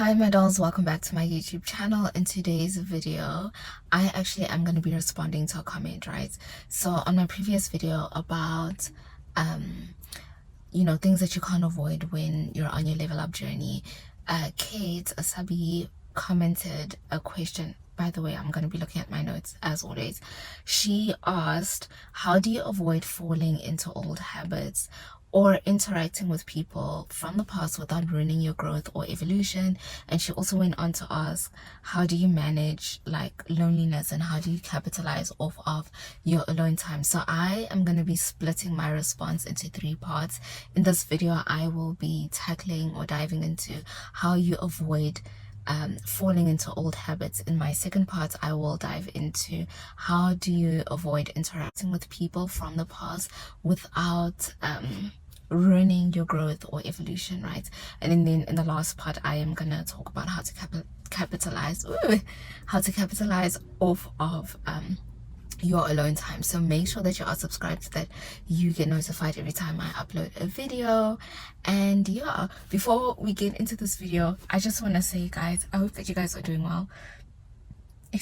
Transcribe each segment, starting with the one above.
Hi my dolls, welcome back to my YouTube channel. In today's video I actually am going to be responding to a comment, right? So on my previous video about things that you can't avoid when you're on your level up journey, Kate Asabi commented a question. By the way, I'm going to be looking at my notes as always. She asked, how do you avoid falling into old habits or interacting with people from the past without ruining your growth or evolution? And she also went on to ask, how do you manage like loneliness and how do you capitalize off of your alone time? So I am going to be splitting my response into 3 parts. In this video I will be tackling or diving into how you avoid falling into old habits. In my second part I will dive into how do you avoid interacting with people from the past without ruining your growth or evolution, right? And then in the last part I am gonna talk about how to capitalize off of your alone time. So make sure that you are subscribed so that you get notified every time I upload a video. And yeah, before we get into this video, I just want to say, guys, I hope that you guys are doing well. I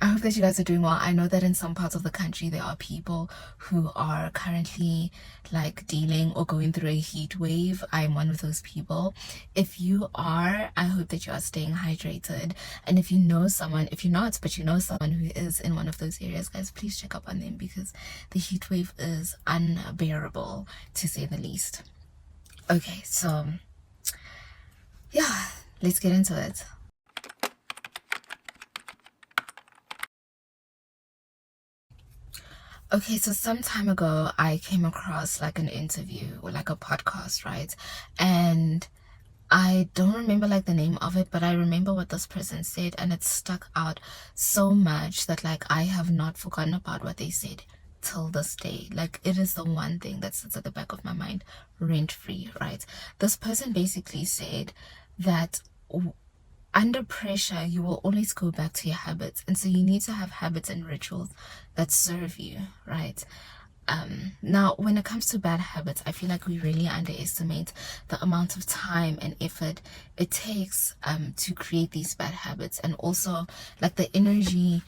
hope that you guys are doing well. I know that in some parts of the country there are people who are currently like dealing or going through a heat wave. I'm one of those people. If you are, I hope that you are staying hydrated. And if you know someone, if you're not, but you know someone who is in one of those areas, guys, please check up on them because the heat wave is unbearable, to say the least. Okay, so yeah, let's get into it. Okay, so some time ago I came across like an interview or like a podcast, right? And I don't remember like the name of it, but I remember what this person said, and it stuck out so much that like I have not forgotten about what they said till this day. Like it is the one thing that sits at the back of my mind rent free, right? This person basically said that under pressure you will always go back to your habits, and so you need to have habits and rituals that serve you, right? Now when it comes to bad habits, I feel like we really underestimate the amount of time and effort it takes to create these bad habits, and also like the energy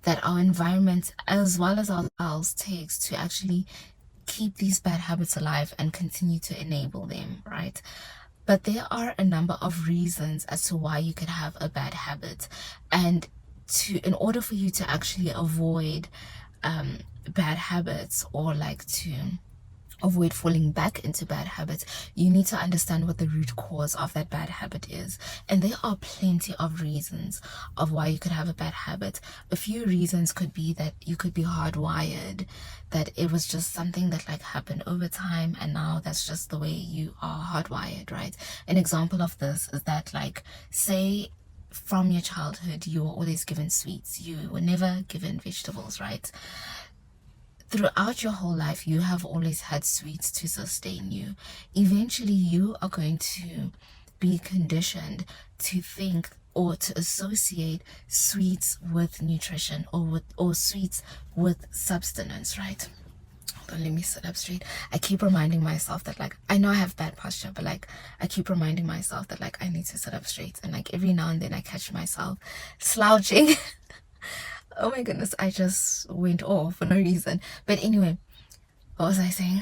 that our environment as well as ourselves takes to actually keep these bad habits alive and continue to enable them, right? But there are a number of reasons as to why you could have a bad habit, and in order for you to actually avoid bad habits, or like to avoid falling back into bad habits, you need to understand what the root cause of that bad habit is. And there are plenty of reasons of why you could have a bad habit. A few reasons could be that you could be hardwired, that it was just something that like happened over time and now that's just the way you are hardwired, right? An example of this is that, like, say from your childhood you were always given sweets, you were never given vegetables, right? Throughout your whole life you have always had sweets to sustain you. Eventually you are going to be conditioned to think or to associate sweets with nutrition, or sweets with substance, right? Hold on, let me sit up straight. I keep reminding myself that, like, I know I have bad posture, but like I keep reminding myself that like I need to sit up straight, and like every now and then I catch myself slouching. Oh my goodness, I just went off for no reason. But anyway, what was I saying?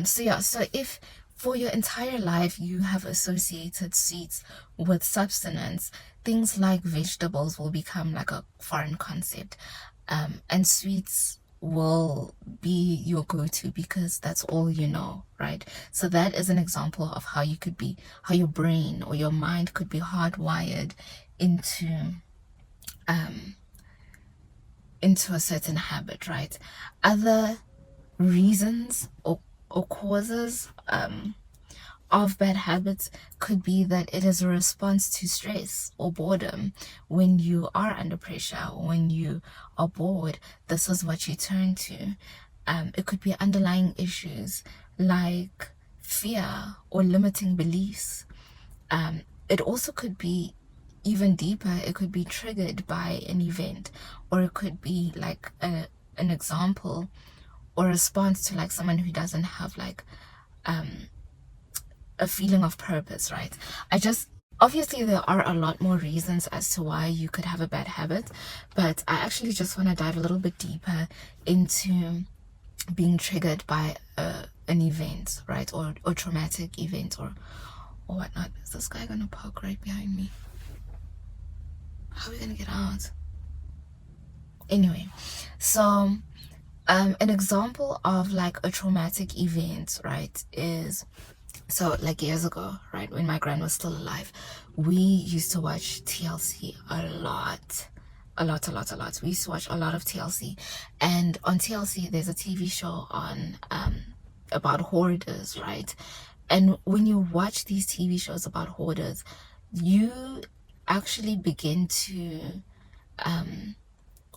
So if for your entire life you have associated sweets with substance, things like vegetables will become like a foreign concept, and sweets will be your go-to because that's all you know, right? So that is an example of how your brain or your mind could be hardwired into a certain habit, right? Other reasons or causes of bad habits could be that it is a response to stress or boredom. When you are under pressure, when you are bored, this is what you turn to. It could be underlying issues like fear or limiting beliefs. It also could be even deeper. It could be triggered by an event, or it could be like an example or response to like someone who doesn't have like a feeling of purpose, right? I just Obviously, there are a lot more reasons as to why you could have a bad habit, but I actually just want to dive a little bit deeper into being triggered by an event, right? Or traumatic event or whatnot. Is this guy gonna park right behind me? How are we gonna get out? Anyway, so an example of like a traumatic event, right, is, so like years ago, right, when my grand was still alive, we used to watch TLC a lot. We used to watch a lot of TLC. And on TLC, there's a TV show on about hoarders, right? And when you watch these TV shows about hoarders, you actually begin to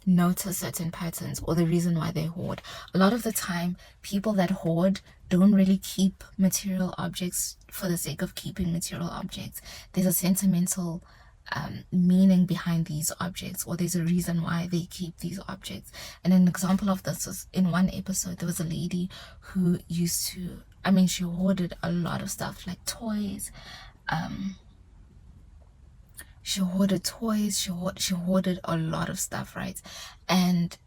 notice certain patterns or the reason why they hoard. A lot of the time, people that hoard don't really keep material objects for the sake of keeping material objects. There's a sentimental meaning behind these objects, or there's a reason why they keep these objects. And an example of this was in one episode, there was a lady who used to, I mean, she hoarded a lot of stuff like toys. She hoarded toys, she hoarded a lot of stuff, right? And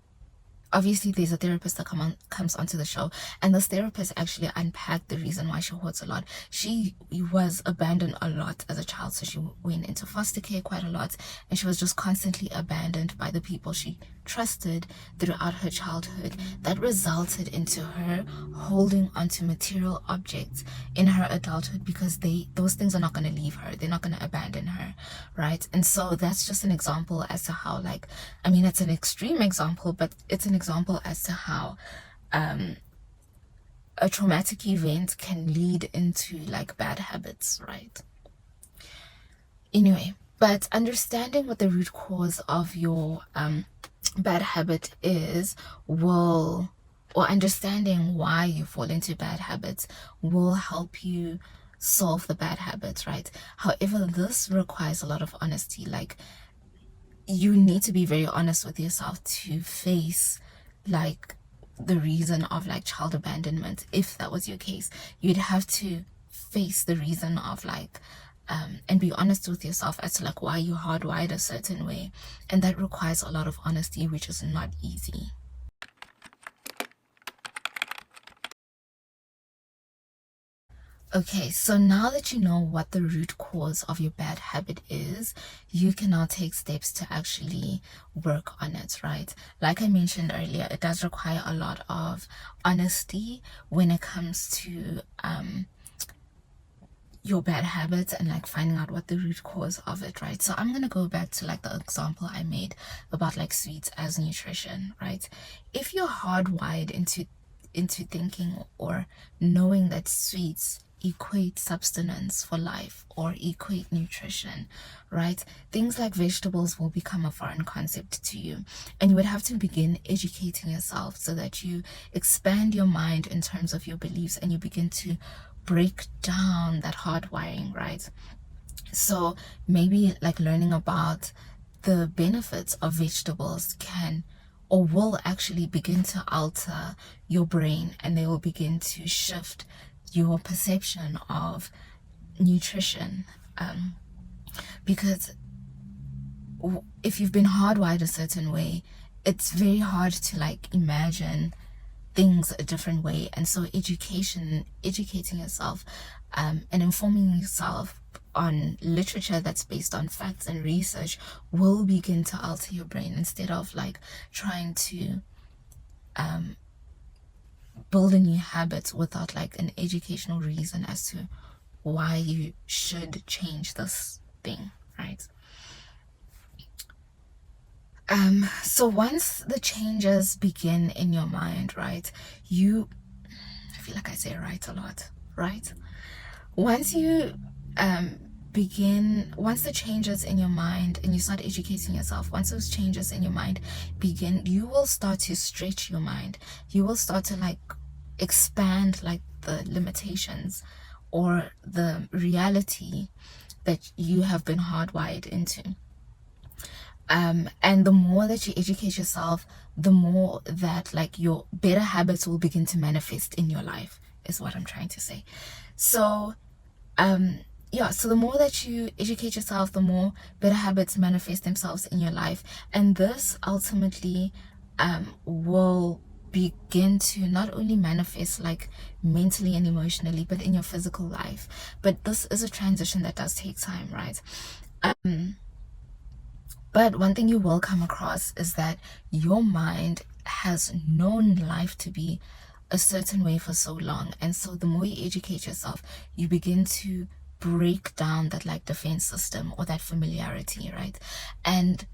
obviously there's a therapist that comes onto the show, and this therapist actually unpacked the reason why she hoards a lot. She was abandoned a lot as a child, so she went into foster care quite a lot, and she was just constantly abandoned by the people she trusted throughout her childhood. That resulted into her holding onto material objects in her adulthood, because those things are not going to leave her, they're not going to abandon her, right? And so that's just an example as to how, like, I mean, it's an extreme example, but it's an example as to how a traumatic event can lead into like bad habits, right? Anyway, but understanding what the root cause of your bad habit is or understanding why you fall into bad habits will help you solve the bad habits, right? However, this requires a lot of honesty. Like, you need to be very honest with yourself to face like the reason of like child abandonment. If that was your case, you'd have to face the reason of like and be honest with yourself as to like why you hardwired a certain way, and that requires a lot of honesty, which is not easy. Okay, so now that you know what the root cause of your bad habit is, you can now take steps to actually work on it, right? Like I mentioned earlier, it does require a lot of honesty when it comes to your bad habits and like finding out what the root cause of it, right? So I'm gonna go back to like the example I made about like sweets as nutrition, right? If you're hardwired into thinking or knowing that sweets equate substance for life or equate nutrition, right, things like vegetables will become a foreign concept to you, and you would have to begin educating yourself so that you expand your mind in terms of your beliefs and you begin to break down that hardwiring, right? So maybe like learning about the benefits of vegetables can or will actually begin to alter your brain, and they will begin to shift your perception of nutrition, because if you've been hardwired a certain way, it's very hard to like imagine things a different way. And so educating yourself and informing yourself on literature that's based on facts and research will begin to alter your brain, instead of like trying to build a new habit without like an educational reason as to why you should change this thing, right? So once the changes begin in your mind, right, I feel like I say right a lot, right? Once you once the changes in your mind and you start educating yourself, once those changes in your mind begin, you will start to stretch your mind. You will start to like expand like the limitations or the reality that you have been hardwired into. And the more that you educate yourself, the more that like your better habits will begin to manifest in your life, is what I'm trying to say. So yeah, so the more that you educate yourself, the more better habits manifest themselves in your life. And this ultimately will begin to not only manifest like mentally and emotionally, but in your physical life. But this is a transition that does take time, right? But one thing you will come across is that your mind has known life to be a certain way for so long. And so the more you educate yourself, you begin to break down that like defense system or that familiarity, right? And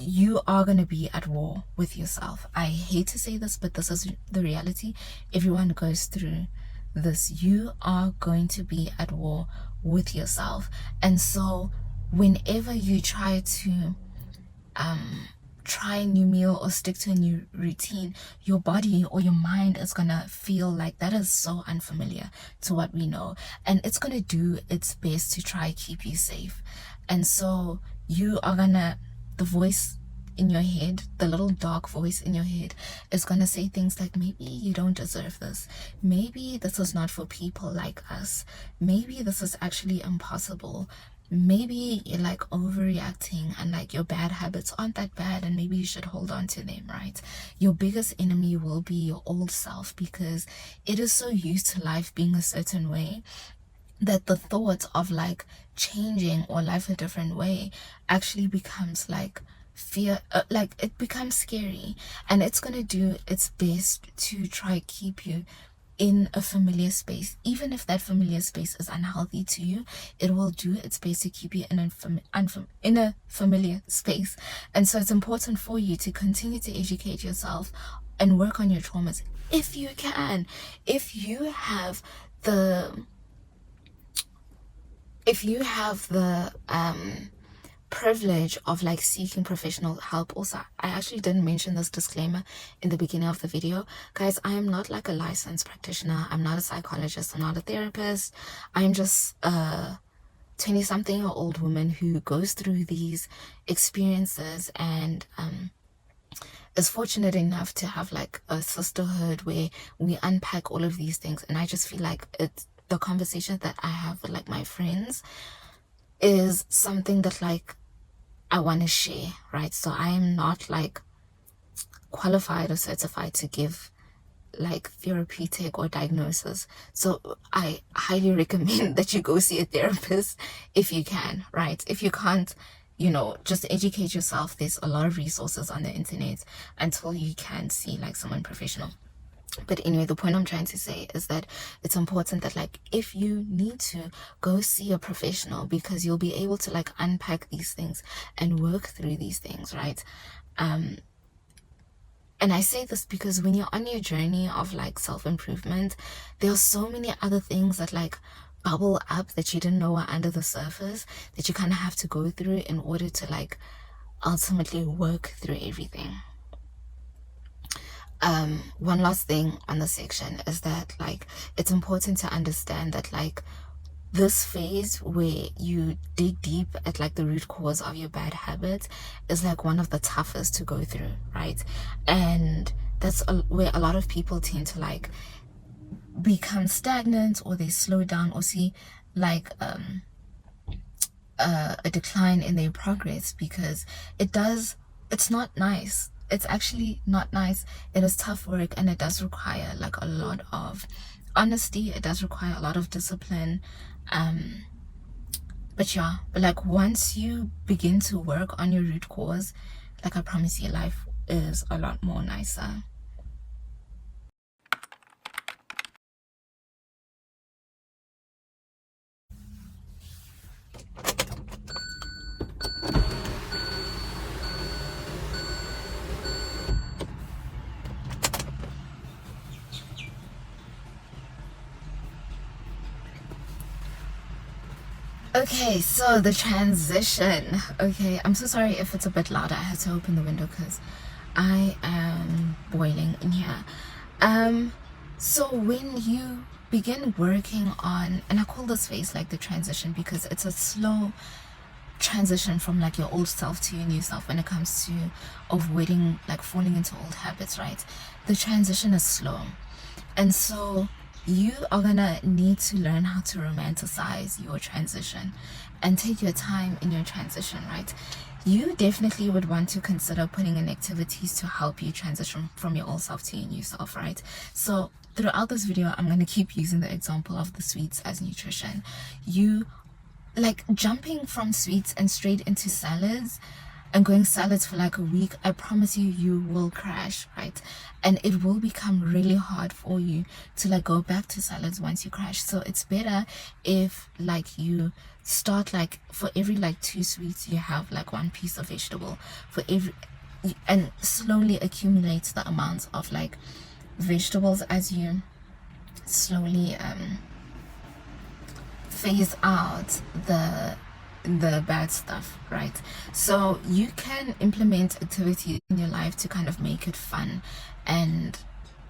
you are going to be at war with yourself. I hate to say this, but this is the reality. Everyone goes through this. You are going to be at war with yourself. And so whenever you try to try a new meal or stick to a new routine, your body or your mind is gonna feel like that is so unfamiliar to what we know, and it's gonna do its best to try keep you safe. And so you are gonna, the voice in your head, the little dark voice in your head, is gonna say things like, maybe you don't deserve this, maybe this is not for people like us, maybe this is actually impossible, maybe you're like overreacting and like your bad habits aren't that bad and maybe you should hold on to them, right? Your biggest enemy will be your old self, because it is so used to life being a certain way that the thought of like changing or life a different way actually becomes like fear, like it becomes scary, and it's gonna do its best to try keep you in a familiar space. Even if that familiar space is unhealthy to you, it will do its best to keep you in a familiar space. And so it's important for you to continue to educate yourself and work on your traumas if you can. If you have the privilege of like seeking professional help. Also, I actually didn't mention this disclaimer in the beginning of the video, guys. I am not like a licensed practitioner. I'm not a psychologist. I'm not a therapist. I'm just a 20-something-year-old woman who goes through these experiences and is fortunate enough to have like a sisterhood where we unpack all of these things. And I just feel like it's the conversation that I have with like my friends is something that like I want to share, right? So I am not like qualified or certified to give like therapeutic or diagnosis. So I highly recommend that you go see a therapist if you can, right? If you can't, you know, just educate yourself. There's a lot of resources on the internet until you can see like someone professional. But anyway, the point I'm trying to say is that it's important that like if you need to, go see a professional, because you'll be able to like unpack these things and work through these things, right? And I say this because when you're on your journey of like self-improvement, there are so many other things that like bubble up that you didn't know were under the surface, that you kind of have to go through in order to like ultimately work through everything. One last thing on the section is that like it's important to understand that like this phase where you dig deep at like the root cause of your bad habits is like one of the toughest to go through, right? And that's where a lot of people tend to like become stagnant, or they slow down, or see like a decline in their progress, because it's not nice. It's actually not nice. It is tough work, and it does require like a lot of honesty. It does require a lot of discipline. But like once you begin to work on your root cause, like I promise you, life is a lot more nicer. Okay, so the transition. Okay, I'm so sorry if it's a bit louder. I had to open the window because I am boiling in here. So when you begin working on, and I call this phase like the transition because it's a slow transition from like your old self to your new self when it comes to avoiding like falling into old habits, right? The transition is slow. And so you are gonna need to learn how to romanticize your transition and take your time in your transition, right? You definitely would want to consider putting in activities to help you transition from your old self to your new self, right? So throughout this video, I'm going to keep using the example of the sweets as nutrition. You like jumping from sweets and straight into salads and going salads for like a week, I promise you, you will crash, right? And it will become really hard for you to like go back to salads once you crash. So it's better if like you start like for every like 2 sweets you have like 1 piece of vegetable for every, and slowly accumulate the amounts of like vegetables as you slowly phase out the bad stuff, right? So you can implement activity in your life to kind of make it fun and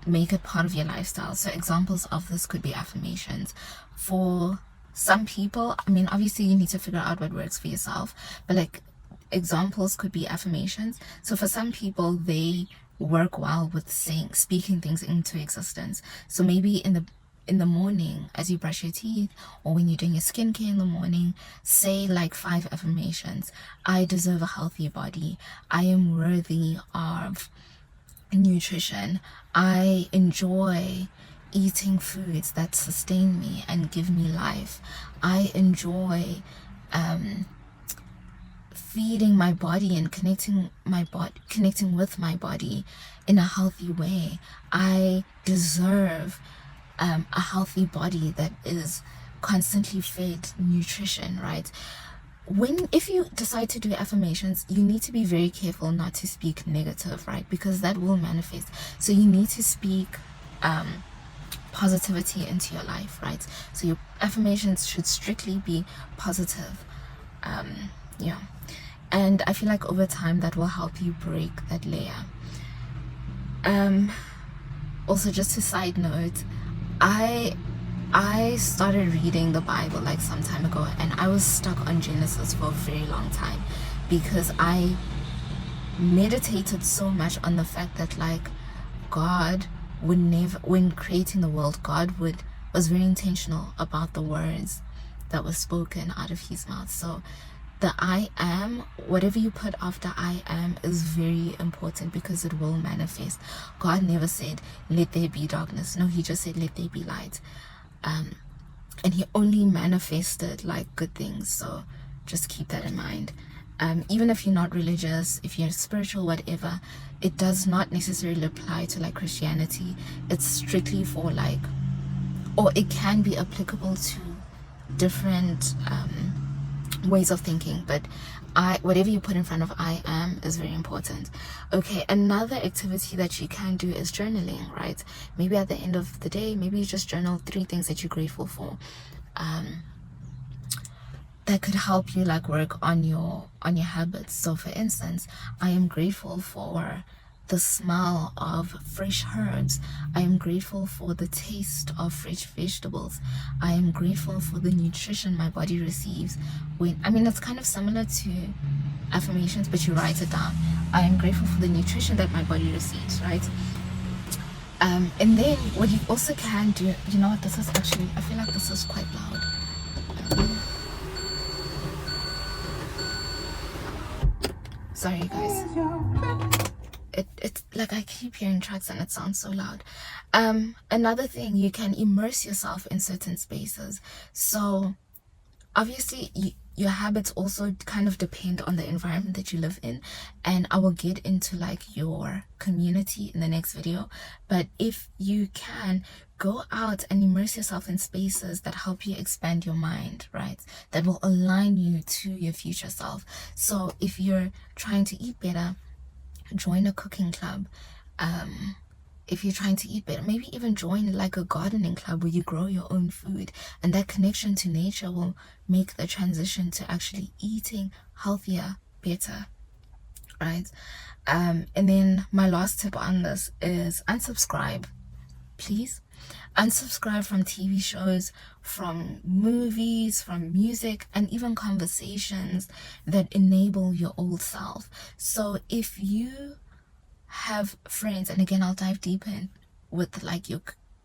make it part of your lifestyle. So examples of this could be affirmations. For some people, I mean, obviously you need to figure out what works for yourself, but like examples could be affirmations. So for some people, they work well with speaking things into existence. So maybe in the morning as you brush your teeth, or when you're doing your skincare in the morning, say like 5 affirmations. I deserve a healthy body. I am worthy of nutrition. I enjoy eating foods that sustain me and give me life. I enjoy feeding my body and connecting with my body in a healthy way. I deserve a healthy body that is constantly fed nutrition, right? If you decide to do affirmations, you need to be very careful not to speak negative, right? Because that will manifest. So you need to speak positivity into your life, right? So your affirmations should strictly be positive. Yeah. And I feel like over time that will help you break that layer. Also, just a side note, I started reading the Bible like some time ago, and I was stuck on Genesis for a very long time because I meditated so much on the fact that like God would never, when creating the world, God was very intentional about the words that were spoken out of his mouth. So the I am, whatever you put after I am, is very important because it will manifest. God never said let there be darkness. No, he just said let there be light. And he only manifested like good things. So just keep that in mind. Even if you're not religious, if you're spiritual, whatever, it does not necessarily apply to like Christianity. It's strictly for like, or it can be applicable to different ways of thinking, but whatever you put in front of I am is very important. Okay, another activity that you can do is journaling, right? Maybe at the end of the day, maybe you just journal 3 things that you're grateful for. That could help you like work on your habits. So for instance, I am grateful for the smell of fresh herbs. I am grateful for the taste of fresh vegetables. I am grateful for the nutrition my body receives when, I mean, it's kind of similar to affirmations, but you write it down. I am grateful for the nutrition that my body receives, right? And then what you also can do, you know what, this is actually, I feel like this is quite loud. Sorry guys, it's like I keep hearing tracks and it sounds so loud. Another thing, you can immerse yourself in certain spaces. So obviously your habits also kind of depend on the environment that you live in, and I will get into like your community in the next video. But if you can, go out and immerse yourself in spaces that help you expand your mind, right? That will align you to your future self. So if you're trying to eat better, join a cooking club. If you're trying to eat better, maybe even join like a gardening club where you grow your own food, and that connection to nature will make the transition to actually eating healthier better, right? And then my last tip on this is unsubscribe, please. Unsubscribe from TV shows, from movies, from music, and even conversations that enable your old self. So if you have friends, and again I'll dive deep in with like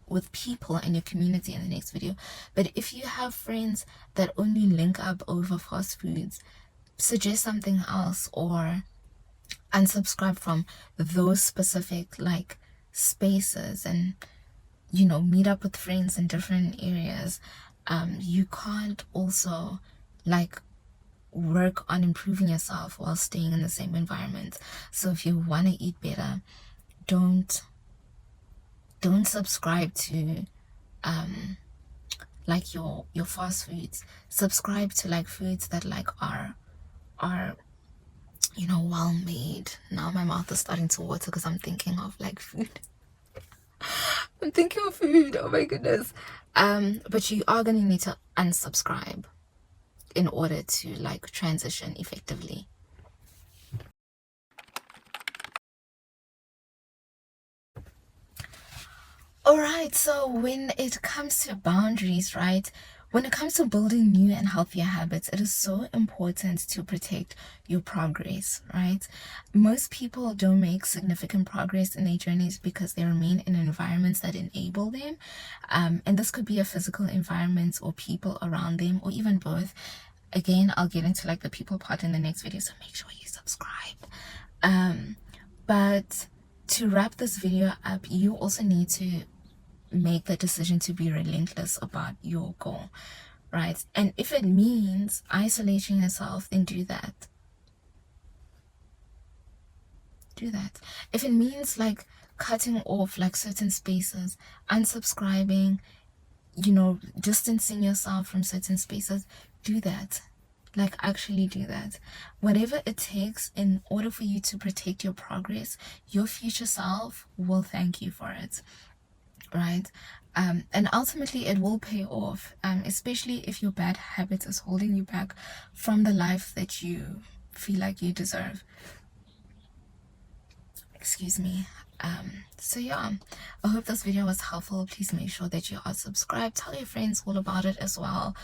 with people in your community in the next video. But if you have friends that only link up over fast foods, suggest something else, or unsubscribe from those specific like spaces, and meet up with friends in different areas. You can't also like work on improving yourself while staying in the same environment. So if you want to eat better, don't subscribe to like your fast foods. Subscribe to like foods that like are well made. Now my mouth is starting to water because I'm thinking of like food. I'm thinking of food, oh my goodness. But you are gonna need to unsubscribe in order to like transition effectively. Alright, so when it comes to boundaries, right? When it comes to building new and healthier habits, it is so important to protect your progress, right? Most people don't make significant progress in their journeys because they remain in environments that enable them. And this could be a physical environment or people around them, or even both. Again, I'll get into like the people part in the next video, so make sure you subscribe. But to wrap this video up, you also need to make the decision to be relentless about your goal, right? And if it means isolating yourself, then do that. If it means like cutting off like certain spaces, unsubscribing, distancing yourself from certain spaces, do that. Like, actually do that. Whatever it takes in order for you to protect your progress, your future self will thank you for it, right? And ultimately it will pay off, especially if your bad habit is holding you back from the life that you feel like you deserve. Excuse me. So yeah, I hope this video was helpful. Please make sure that you are subscribed. Tell your friends all about it as well.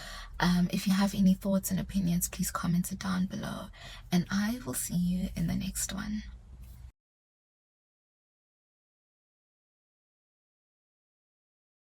If you have any thoughts and opinions, please comment it down below, and I will see you in the next one.